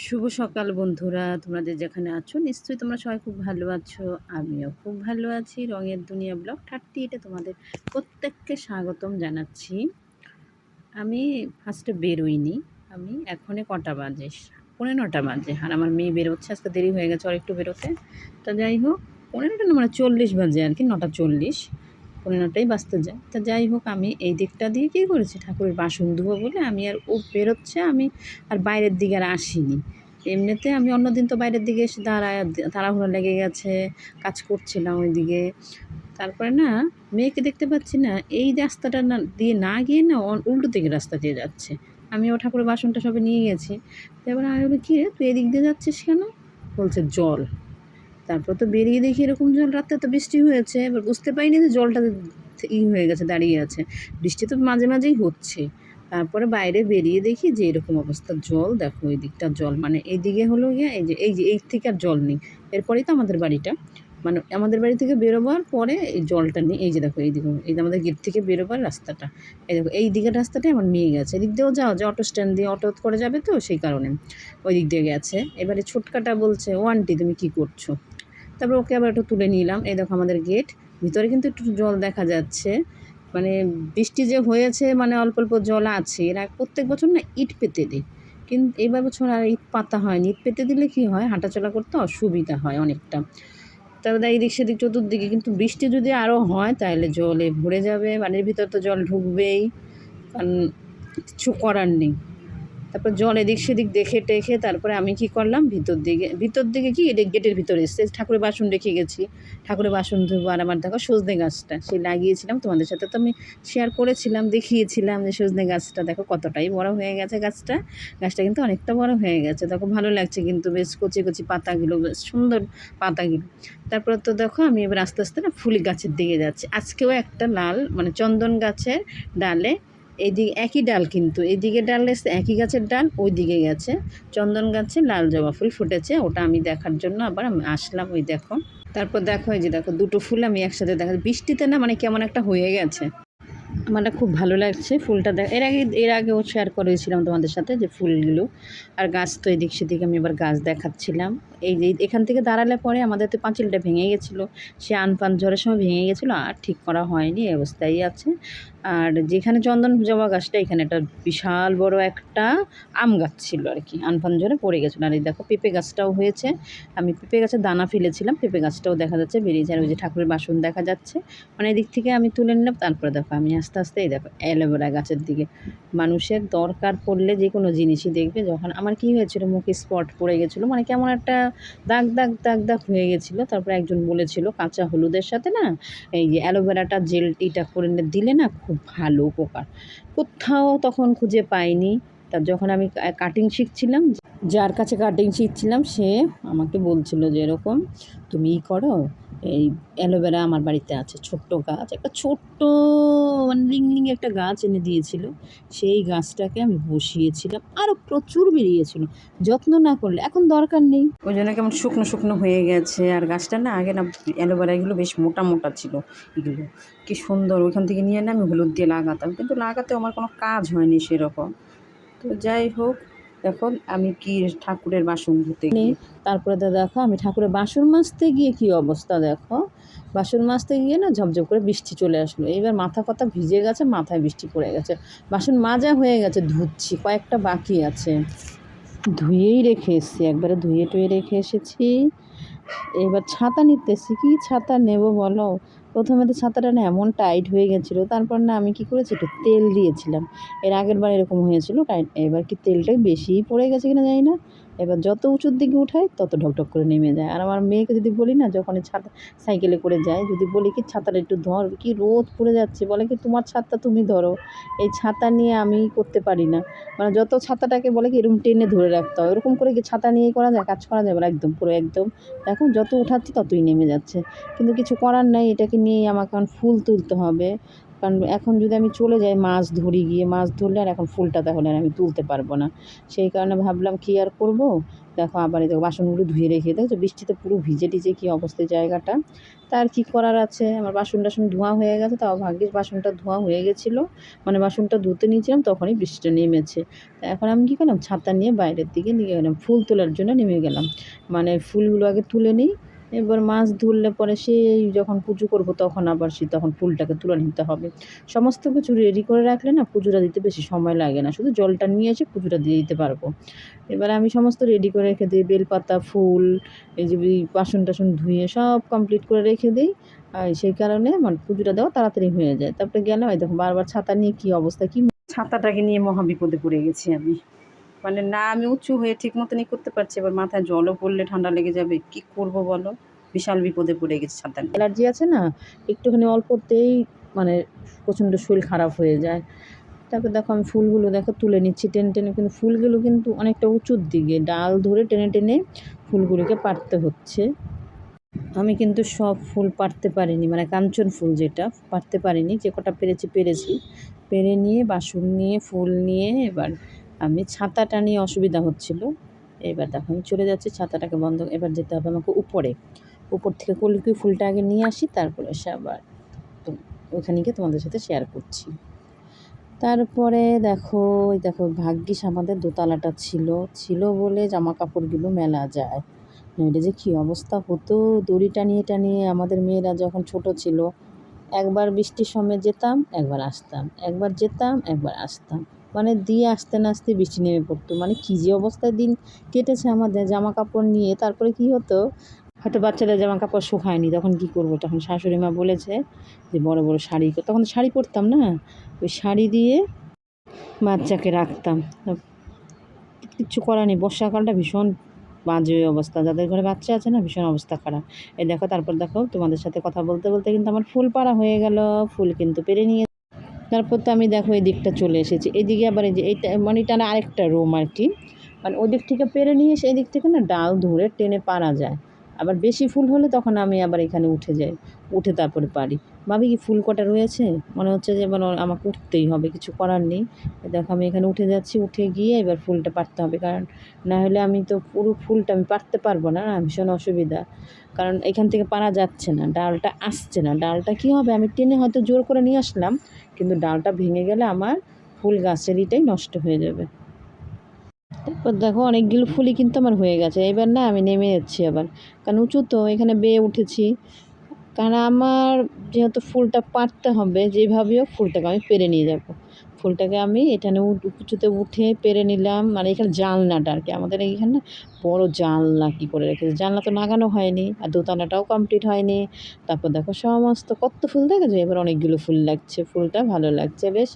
শুভ সকাল বন্ধুরা, তোমরা যে যেখানে আছো নিশ্চয়ই তোমরা সবাই খুব ভালো আছো। আমিও খুব ভালো আছি। রঙের দুনিয়া ব্লগ 38 তোমাদের প্রত্যেককে স্বাগতম জানাচ্ছি। আমি ফার্স্টে বেরোইনি। আমি এখনই কটা বাজে, 9:45 বাজে, আর আমার মেয়ে বেরোচ্ছে। আজকে দেরি হয়ে গেছে আর একটু বেরোতে। তা যাই হোক, 9:45 না, মানে 40 বাজে আর কি, 9:40, 9:45টাই বাজতে যায়। তা যাই হোক, আমি এই দিকটা দিয়ে কী করেছি, ঠাকুরের বাসন ধোবো বলে আমি আর ও বেরোচ্ছে, আমি আর বাইরের দিকে আর আসিনি। এমনিতে আমি অন্যদিন তো বাইরের দিকে এসে তাড়াহুড়ো লেগে গেছে, কাজ করছিলাম ওইদিকে। তারপরে না, মেয়েকে দেখতে পাচ্ছি না, এই রাস্তাটা না দিয়ে না গিয়ে না উল্টো দিকের রাস্তা দিয়ে যাচ্ছে। আমিও ঠাকুরের বাসনটা সবে নিয়ে গেছি। তো এবার আমি বলি, কী রে তুই এদিক দিয়ে যাচ্ছিস কেন? বলছে জল। তারপর তো বেরিয়ে দেখি এরকম জল, রাতে তো বৃষ্টি হয়েছে। এবার বুঝতে পারিনি যে জলটা হয়ে গেছে, দাঁড়িয়ে আছে। বৃষ্টি তো মাঝে মাঝেই হচ্ছে। তারপরে বাইরে বেরিয়ে দেখি যে এরকম অবস্থা, জল। দেখো এই দিকটা জল, মানে এইদিকে হলো গিয়ে এই থেকে আর জল নেই। এরপরেই তো আমাদের বাড়িটা, মানে আমাদের বাড়ি থেকে বেরোবার পরে এই জলটা নেই। এই যে দেখো এইদিকে, এই যে আমাদের গেট থেকে বেরোবার রাস্তাটা, এই দেখো এই দিকের রাস্তাটাই আমার নিয়ে গেছে। এদিক দিয়েও যাও, যে অটো স্ট্যান্ড দিয়ে অটো করে যাবে, তো সেই কারণে ওই দিক দিয়ে গেছে। এবারে ছোটকাটা বলছে, ও আন্টি তুমি কী করছো? তারপর ওকে আবার একটু তুলে নিলাম। এই দেখো আমাদের গেট, ভিতরে কিন্তু একটু জল দেখা যাচ্ছে। মানে বৃষ্টি যে হয়েছে, মানে অল্প অল্প জল আছে। এরা প্রত্যেক বছর না ইট পেতে দেয়, কিন্তু এবার বছর আর ইট পাতা হয়নি। ইট পেতে দিলে কী হয়, হাঁটাচলা করতে অসুবিধা হয় অনেকটা। তারপরে এইদিক সেদিক চতুর্দিকে, কিন্তু বৃষ্টি যদি আরও হয় তাহলে জলে ভরে যাবে, বাড়ির ভিতর তো জল ঢুকবেই, কারণ কিছু করার নেই। তারপর জল এদিক সেদিক দেখে টেখে তারপরে আমি কি করলাম, ভিতর দিকে কি গেটের ভিতরে এসে ঠাকুরের বাসন রেখে গেছি। ঠাকুরের বাসন ধোবো। আর আমার দেখো সজনে গাছটা সেই লাগিয়েছিলাম, তোমাদের সাথে তো আমি শেয়ার করেছিলাম, দেখিয়েছিলাম যে সজনে গাছটা দেখো কতটাই বড় হয়ে গেছে। গাছটা কিন্তু অনেকটা বড় হয়ে গেছে। দেখো ভালো লাগছে কিন্তু, বেশ কচি কচি পাতাগুলো, বেশ সুন্দর পাতাগুলো। তারপর তো দেখো আমি এবার আস্তে আস্তে না ফুল গাছের দিকে যাচ্ছি। আজকেও একটা লাল, মানে চন্দন গাছের ডালে, এইদিকে একই ডাল, কিন্তু এইদিকে ডাল এসে একই গাছের ডাল, ওই দিকে গেছে চন্দন গাছে লাল জবা ফুল ফুটেছে। ওটা আমি দেখার জন্য আবার আমি আসলাম। ওই দেখো, তারপর দেখো এই যে দেখো দুটো ফুল আমি একসাথে দেখা, বৃষ্টিতে না মানে কেমন একটা হয়ে গেছে। আমার খুব ভালো লাগছে ফুলটা এর আগেও শেয়ার করেছিলাম তোমাদের সাথে যে ফুলগুলো। আর গাছ তো এদিক সেদিক আমি এবার গাছ দেখাচ্ছিলাম। এই যে এখান থেকে দাঁড়ালে পরে আমাদের তো পাঁচিলটা ভেঙে গেছিলো, সে আনপান ঝড়ের সময় ভেঙে গেছিলো, আর ঠিক করা হয়নি, এই অবস্থায় আছে। আর যেখানে চন্দন জবা গাছটা, এখানে একটা বিশাল বড় একটা আম গাছ ছিল আর কি, আনপান ঝড়ে পড়ে গেছিলো। আর এই দেখো পেঁপে গাছটাও হয়েছে। আমি পেঁপে গাছের দানা ফেলেছিলাম, পেঁপে গাছটাও দেখা যাচ্ছে বেরিয়েছে। আর ওই যে ঠাকুরের বাসন দেখা যাচ্ছে, মানে এদিক থেকে আমি তুলে নিলাম। তারপরে দেখো আমি আস্তে আস্তে এই দেখো অ্যালোভেরা গাছের দিকে। মানুষের দরকার পড়লে যে কোনো জিনিসই দেখবে। যখন আমার কী হয়েছিল, মুখে স্পট পড়ে গেছিলো, মানে কেমন একটা দাগ দাগ দাগ দাগ হয়ে গেছিলো। তারপরে একজন বলেছিল কাঁচা হলুদের সাথে না এই যে অ্যালোভেরাটা জেলটিটা করে দিলে না খুব ভালো উপকার। কোথাও তখন খুঁজে পাইনি। তার যখন আমি কাটিং শিখছিলাম, যার কাছে কাটিং শিখছিলাম সে আমাকে বলছিল যে এরকম তুমি করো, এই অ্যালোভেরা আমার বাড়িতে আছে, ছোট্ট গাছ, একটা ছোট্ট মানে রিং একটা গাছ এনে দিয়েছিল। সেই গাছটাকে আমি বসিয়েছিলাম, আরও প্রচুর বেরিয়েছিল। যত্ন না করলে এখন দরকার নেই, ওই জন্য কেমন শুকনো শুকনো হয়ে গেছে। আর গাছটা না আগে না অ্যালোভেরাগুলো বেশ মোটা মোটা ছিল, এগুলো কি সুন্দর। ওইখান থেকে নিয়ে না আমি হলুদ দিয়ে লাগাতাম, কিন্তু লাগাতে আমার কোনো কাজ হয়নি সেরকম। তো যাই হোক, এখন আমি কি ঠাকুরের বাসন ধুতে গিয়ে, তারপরে তো দেখো আমি ঠাকুরের বাসন মাজতে গিয়ে কী অবস্থা দেখো। বাসন মাজতে গিয়ে না ঝপঝপ করে বৃষ্টি চলে আসলো। এইবার মাথা ফাথা ভিজে গেছে, মাথায় বৃষ্টি পড়ে গেছে। বাসন মাজা হয়ে গেছে, ধুচ্ছি, কয়েকটা বাকি আছে, ধুয়েই রেখে এসেছি, একবারে ধুয়ে টুয়ে রেখে এসেছি। এবার ছাতা নিতে এসেছি, কী ছাতা নেব বলো। প্রথমে তো ছাতাটা না এমন টাইট হয়ে গেছিলো, তারপর না আমি কী করেছি, একটু তেল দিয়েছিলাম। এর আগের বার এরকম হয়েছিল টাইট, এবার কি তেলটাই বেশিই পড়ে গেছে কিনা জানি না। এবার যত উঁচুর দিকে উঠাই তত ঢকঢক করে নেমে যায়। আর আমার মেয়েকে যদি বলি না, যখন ছাতা সাইকেলে করে যায়, যদি বলি কি ছাতাটা একটু ধর, কি রোদ পড়ে যাচ্ছে, বলে কি তোমার ছাতা তুমি ধরো, এই ছাতা নিয়ে আমি করতে পারি না। মানে যত ছাতাটাকে বলে কি এরকম টেনে ধরে রাখতে হয়, ওরকম করে কি ছাতা নিয়ে করা যায়, কাজ করা যাবে না, একদম পুরো একদম। এখন যত উঠাচ্ছি ততই নেমে যাচ্ছে, কিন্তু কিছু করার নাই, এটাকে নিয়েই আমাকে এখন ফুল তুলতে হবে। কারণ এখন যদি আমি চলে যাই মাছ ধরি, গিয়ে মাছ ধরলে আর এখন ফুলটা তাহলে আর আমি তুলতে পারবো না। সেই কারণে ভাবলাম কী আর করব। দেখো আবার এই দেখো বাসনগুলো ধুয়ে রেখে দেখো বৃষ্টিতে পুরো ভিজে টিজে কী অবস্থায় জায়গাটা। তা আর কী করার আছে, আমার বাসন টাসন ধোয়া হয়ে গেছে, তাও ভাগ্যিস বাসনটা ধোয়া হয়ে গেছিলো, মানে বাসনটা ধুতে নিয়েছিলাম তখনই বৃষ্টিটা নেমেছে। তা এখন আমি কী করলাম, ছাতা নিয়ে বাইরের দিকে নিয়ে গেলাম, ফুল তোলার জন্য নেমে গেলাম। মানে ফুলগুলো আগে তুলে নিই, এবার মাছ ধরলে পরে সেই যখন পুজো করব তখন আবার তখন ফুলটাকে তুলে নিতে হবে। সমস্ত কিছু রেডি করে রাখলে না পুজোটা দিতে বেশি সময় লাগে না, শুধু জলটা নিয়ে এসে পুজোটা দিয়ে দিতে পারবো। এবার আমি সমস্ত রেডি করে রেখে দিই, বেলপাতা, ফুল, এই যে বাসন টাসন ধুয়ে সব কমপ্লিট করে রেখে দিই। আর সেই কারণে মানে পুজোটা দেওয়া তাড়াতাড়ি হয়ে যায়। তারপরে গেলাম, এই দেখো বারবার ছাতা নিয়ে কী অবস্থা, কি ছাতাটাকে নিয়ে মহা বিপদে পড়ে গেছি আমি। মানে না আমি উঁচু হয়ে ঠিক মতনই করতে পারছি, এবার মাথায় জলও পড়লে ঠান্ডা লেগে যাবে, কি করব বলো। বিশাল বিপদে পড়ে গেছি ছাতা নিয়ে। অ্যালার্জি আছে না, একটুখানি অল্পতেই মানে প্রচণ্ড শরীর খারাপ হয়ে যায়। তারপর দেখো আমি ফুলগুলো দেখো তুলে নিচ্ছি টেনে টেনে, কিন্তু ফুলগুলো কিন্তু অনেকটা উঁচুর দিকে, ডাল ধরে টেনে টেনে ফুলগুলোকে পাড়তে হচ্ছে। আমি কিন্তু সব ফুল পাড়তে পারিনি, মানে কাঞ্চন ফুল যেটা পাড়তে পারিনি, যে কটা পেরেছি পেরে নিয়ে বাসন নিয়ে ফুল নিয়ে এবার আমি ছাতাটা নিয়ে অসুবিধা হচ্ছিল। এবার দেখো আমি চলে যাচ্ছি, ছাতাটাকে বন্ধ, এবার যেতে হবে আমাকে উপর থেকে কলকি ফুলটা আগে নিয়ে আসি, তারপরে এসে আবার তো ওখানে গিয়ে তোমাদের সাথে শেয়ার করছি। তারপরে দেখো ভাগ্যিস আমাদের দোতলাটা ছিল বলে জামা কাপড়গুলো মেলা যায়, নইলে যে কী অবস্থা হতো। দড়ি টানিয়ে টানিয়ে আমাদের মেয়েরা যখন ছোট ছিল, একবার বৃষ্টির সময় যেতাম একবার আসতাম, একবার যেতাম একবার আসতাম, মানে দিয়ে আসতে না আসতে বৃষ্টি নেমে পড়তো। মানে কী যে অবস্থায় দিন কেটেছে আমাদের জামা কাপড় নিয়ে। তারপরে কি হতো, হয়তো বাচ্চাদের জামা কাপড় শুকায়নি, তখন কি করব, তখন শাশুড়ি মা বলেছে যে বড় বড় শাড়ি, তখন শাড়ি পরতাম না, ওই শাড়ি দিয়ে বাচ্চাকে রাখতাম। কিচ্ছু করার নেই, বর্ষাকালটা ভীষণ বাজে অবস্থা, যাদের ঘরে বাচ্চা আছে না ভীষণ অবস্থা খারাপ। এই দেখো তারপর দেখো তোমাদের সাথে কথা বলতে বলতে কিন্তু আমার ফুল পাড়া হয়ে গেল, ফুল কিন্তু পেরে নিয়ে তারপর তো আমি দেখো এই দিকটা চলে এসেছি, এদিকে আবার এই যে এইটা মানে এটা না আরেকটা রুম আর কি, মানে ওই দিক থেকে পেরে নিয়ে এসে এদিক থেকে না ডাল ধরে টেনে পারা যায়। আবার বেশি ফুল হলে তখন আমি আবার এখানে উঠে যাই, উঠে তারপরে পারি। ভাবি কি ফুল কটা রয়েছে, মনে হচ্ছে যে এবার আমাকে উঠতেই হবে, কিছু করার নেই। দেখো আমি এখানে উঠে যাচ্ছি, উঠে গিয়ে এবার ফুলটা পাড়তে হবে, কারণ না হলে আমি তো পুরো ফুলটা আমি পাড়তে পারবো না, ভীষণ অসুবিধা। কারণ এখান থেকে পারা যাচ্ছে না, ডালটা আসছে না, ডালটা কী হবে, আমি টেনে হয়তো জোর করে নিয়ে আসলাম, কিন্তু ডালটা ভেঙে গেলে আমার ফুল গাছেরইটাই নষ্ট হয়ে যাবে। তারপর দেখো অনেকগুলো ফুলই কিন্তু আমার হয়ে গেছে, এবার না আমি নেমে যাচ্ছি আবার, কারণ উঁচু তো এখানে বেয়ে উঠেছি। কারণ আমার যেহেতু ফুলটা পাড়তে হবে, যেভাবেও ফুলটাকে আমি পেরে নিয়ে যাব, ফুলটাকে আমি এখানে উঁচুতে উঠে পেরে নিলাম। মানে এখানে জানলাটা আর কি, আমাদের এইখানে বড় জানলা কী করে রেখেছে, জানলা তো লাগানো হয়নি, আর দোতলাটাও কমপ্লিট হয়নি। তারপর দেখো সমস্ত কত ফুল দেখেছো, এবার অনেকগুলো ফুল লাগছে, ফুলটা ভালো লাগছে বেশ,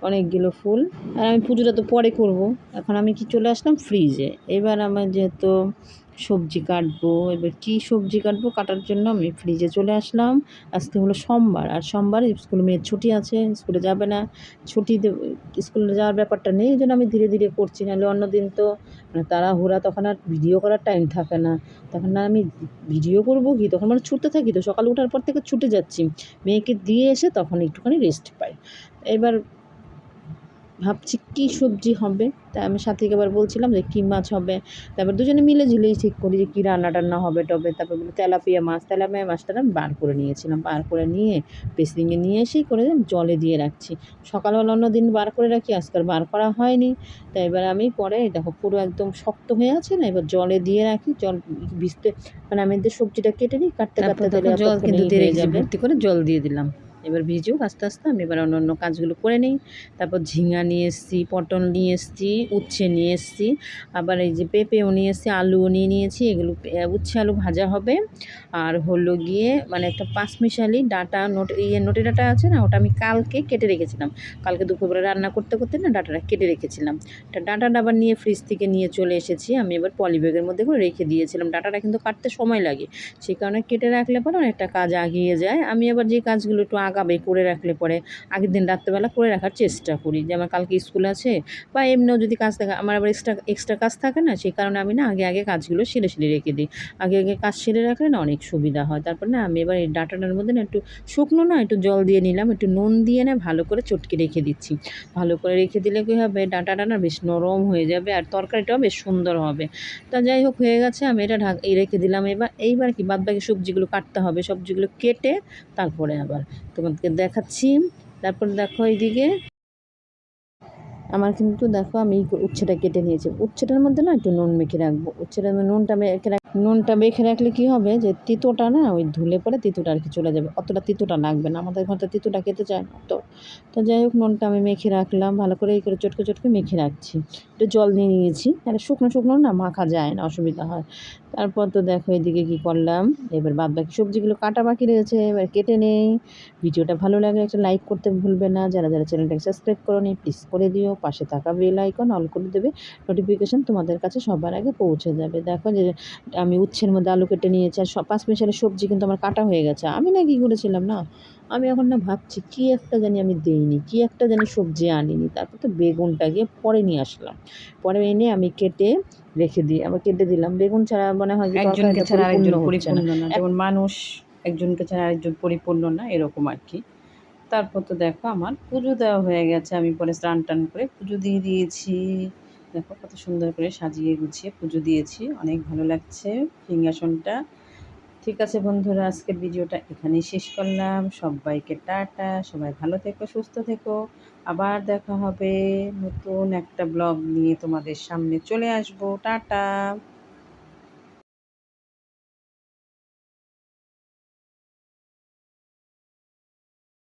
অনেকগুলো ফুল। আর আমি পুজোটা তো পরে করব, এখন আমি কি চলে আসলাম ফ্রিজে। এবার আমার যেহেতু সবজি কাটবো, এবার কী সবজি কাটবো, কাটার জন্য আমি ফ্রিজে চলে আসলাম। আজকে হলো সোমবার, আর সোমবার স্কুলে মেয়ের ছুটি আছে, স্কুলে যাবে না, ছুটি স্কুলে যাওয়ার ব্যাপারটা নেই, এই জন্য আমি ধীরে ধীরে করছি। নাহলে অন্যদিন তো মানে তাড়াহুড়া, তখন আর ভিডিও করার টাইম থাকে না, তখন না আমি ভিডিও করবো কি, তখন মানে ছুটতে থাকি, তো সকালে ওঠার পর থেকে ছুটে যাচ্ছি, মেয়েকে দিয়ে এসে তখন একটুখানি রেস্ট পাই। এবার ভাবছি কী সবজি হবে, তাই আমি সাথীকে আবার বলছিলাম যে কী মাছ হবে, তারপর দুজনে মিলে ঝিলেই ঠিক করি যে কী রান্না টান্না হবে টবে। তারপর বলি তেলাপিয়া মাছটা আমি বার করে নিয়েছিলাম, বার করে নিয়ে পেসলিংয়ে নিয়ে এসেই করে জলে দিয়ে রাখছি। সকালবেলা অন্য দিন বার করে রাখি, আজকাল বার করা হয়নি। তাই এবার আমি পরে দেখো পুরো একদম শক্ত হয়ে আছে না, এবার জলে দিয়ে রাখি, জল ভিজতে, মানে আমি সবজিটা কেটে নিই, কাটতে জল কিন্তু দিয়ে যাবে, ভর্তি করে জল দিয়ে দিলাম। এবার ভিজুক আস্তে আস্তে, আমি এবার অন্য কাজগুলো করে নিই। তারপর ঝিঙা নিয়ে এসেছি, পটল নিয়ে এসেছি, উচ্ছে নিয়ে এসেছি, আবার এই যে পেঁপেও নিয়ে এসেছি, আলুও নিয়ে নিয়েছি, এগুলো উচ্ছে আলু ভাজা হবে। আর হলো গিয়ে মানে একটা পাঁচমিশালি ডাঁটা নটি ডাঁটা আছে না, ওটা আমি কালকে কেটে রেখেছিলাম, কালকে দুপুরবেলা রান্না করতে করতে না ডাঁটাটা কেটে রেখেছিলাম। ডাঁটাটা আবার নিয়ে ফ্রিজ থেকে নিয়ে চলে এসেছি, আমি এবার পলিব্যাগের মধ্যে করে রেখে দিয়েছিলাম। ডাঁটাটা কিন্তু কাটতে সময় লাগে, সেই কারণে কেটে রাখলে পরে অনেকটা কাজ এগিয়ে যায়। আমি আবার যে কাজগুলো একটু লাগাবে করে রাখলে পরে আগের দিন রাত্রেবেলা করে রাখার চেষ্টা করি, যে আমার কালকে স্কুল আছে বা এমনিও যদি কাজ থাকে, আমার আবার এক্সট্রা কাজ থাকে না, সেই কারণে আমি না আগে কাজগুলো সেরে রেখে দিই। আগে কাজ সেরে রাখলে না অনেক সুবিধা হয়। তারপর না আমি এবার এই ডাঁটাটার মধ্যে না একটু শুকনো না একটু জল দিয়ে নিলাম, একটু নুন দিয়ে না ভালো করে চটকে রেখে দিচ্ছি। ভালো করে রেখে দিলে কী হবে, ডাঁটাটা না বেশ নরম হয়ে যাবে আর তরকারিটাও বেশ সুন্দর হবে। তা যাই হোক হয়ে গেছে, আমি এটা রেখে দিলাম। এইবার কি বাদবাকি সবজিগুলো কাটতে হবে, সবজিগুলো কেটে তারপরে আবার তোমাদেরকে দেখাচ্ছি। তারপর দেখো এইদিকে আমার কিন্তু দেখো আমি উচ্ছেটা কেটে নিয়েছি। উচ্ছেটার মধ্যে না একটু নুন মেখে রাখবো। উচ্ছেটার মধ্যে নুনটা মেখে রাখলে কী হবে, যে তিতোটা না ওই ধুলে পরে তিতোটা আর কি চলে যাবে, অতটা তিতোটা লাগবে না। আমাদের ঘরে তিতোটা খেতে চায় না তো যাই হোক নুনটা আমি মেখে রাখলাম, ভালো করে এই করে চটকে মেখে রাখছি। একটু জল নিয়ে নিয়েছি, তাহলে শুকনো না মাখা যায় না, অসুবিধা হয়। তারপর তো দেখো এদিকে কী করলাম, এবার বাদবাকি সবজিগুলো কাটা বাকি রয়েছে, এবার কেটে নেই। ভিডিওটা ভালো লাগলে একটা লাইক করতে ভুলবে না। যারা চ্যানেলটাকে সাবস্ক্রাইব করোনি প্লিজ করে দিও। পাশে থাকা বেল আইকন অল করে দেবে, নোটিফিকেশান তোমাদের কাছে সবার আগে পৌঁছে যাবে। দেখো যে আমি উচ্ছের মধ্যে আলু কেটে নিয়েছি, আর পাঁচ মিশালের সবজি কিন্তু আমার কাটা হয়ে গেছে। আমি না কী করেছিলাম না, আমি এখন না ভাবছি কী একটা জানি আমি দেইনি, কী একটা জানি সবজি আনিনি। তারপর তো বেগুনটা গিয়ে পরে নিয়ে আসলাম, পরে এনে আমি কেটে রেখে দিই, আবার কেটে দিলাম। বেগুন ছাড়া মনে হয় যে একজনকে ছাড়া আরেকজন পরিপূর্ণ পরিপূর্ণ না, যেমন মানুষ একজনকে ছাড়া আরেকজন পরিপূর্ণ না, এরকম আর কি। তারপর তো দেখো আমার পুজো দেওয়া হয়ে গেছে, আমি পরে স্নান টান করে পুজো দিয়ে দিয়েছি। দেখো কত সুন্দর করে সাজিয়ে গুছিয়ে পুজো দিয়েছি, অনেক ভালো লাগছে সিংহাসনটা। ঠিক আছে বন্ধুরা, আজকের ভিডিওটা এখানেই শেষ করলাম। সবাইকে টাটা, সবাই ভালো থেকো, সুস্থ থেকো। আবার দেখা হবে নতুন একটা ব্লগ নিয়ে, তোমাদের সামনে চলে আসবো। টাটা।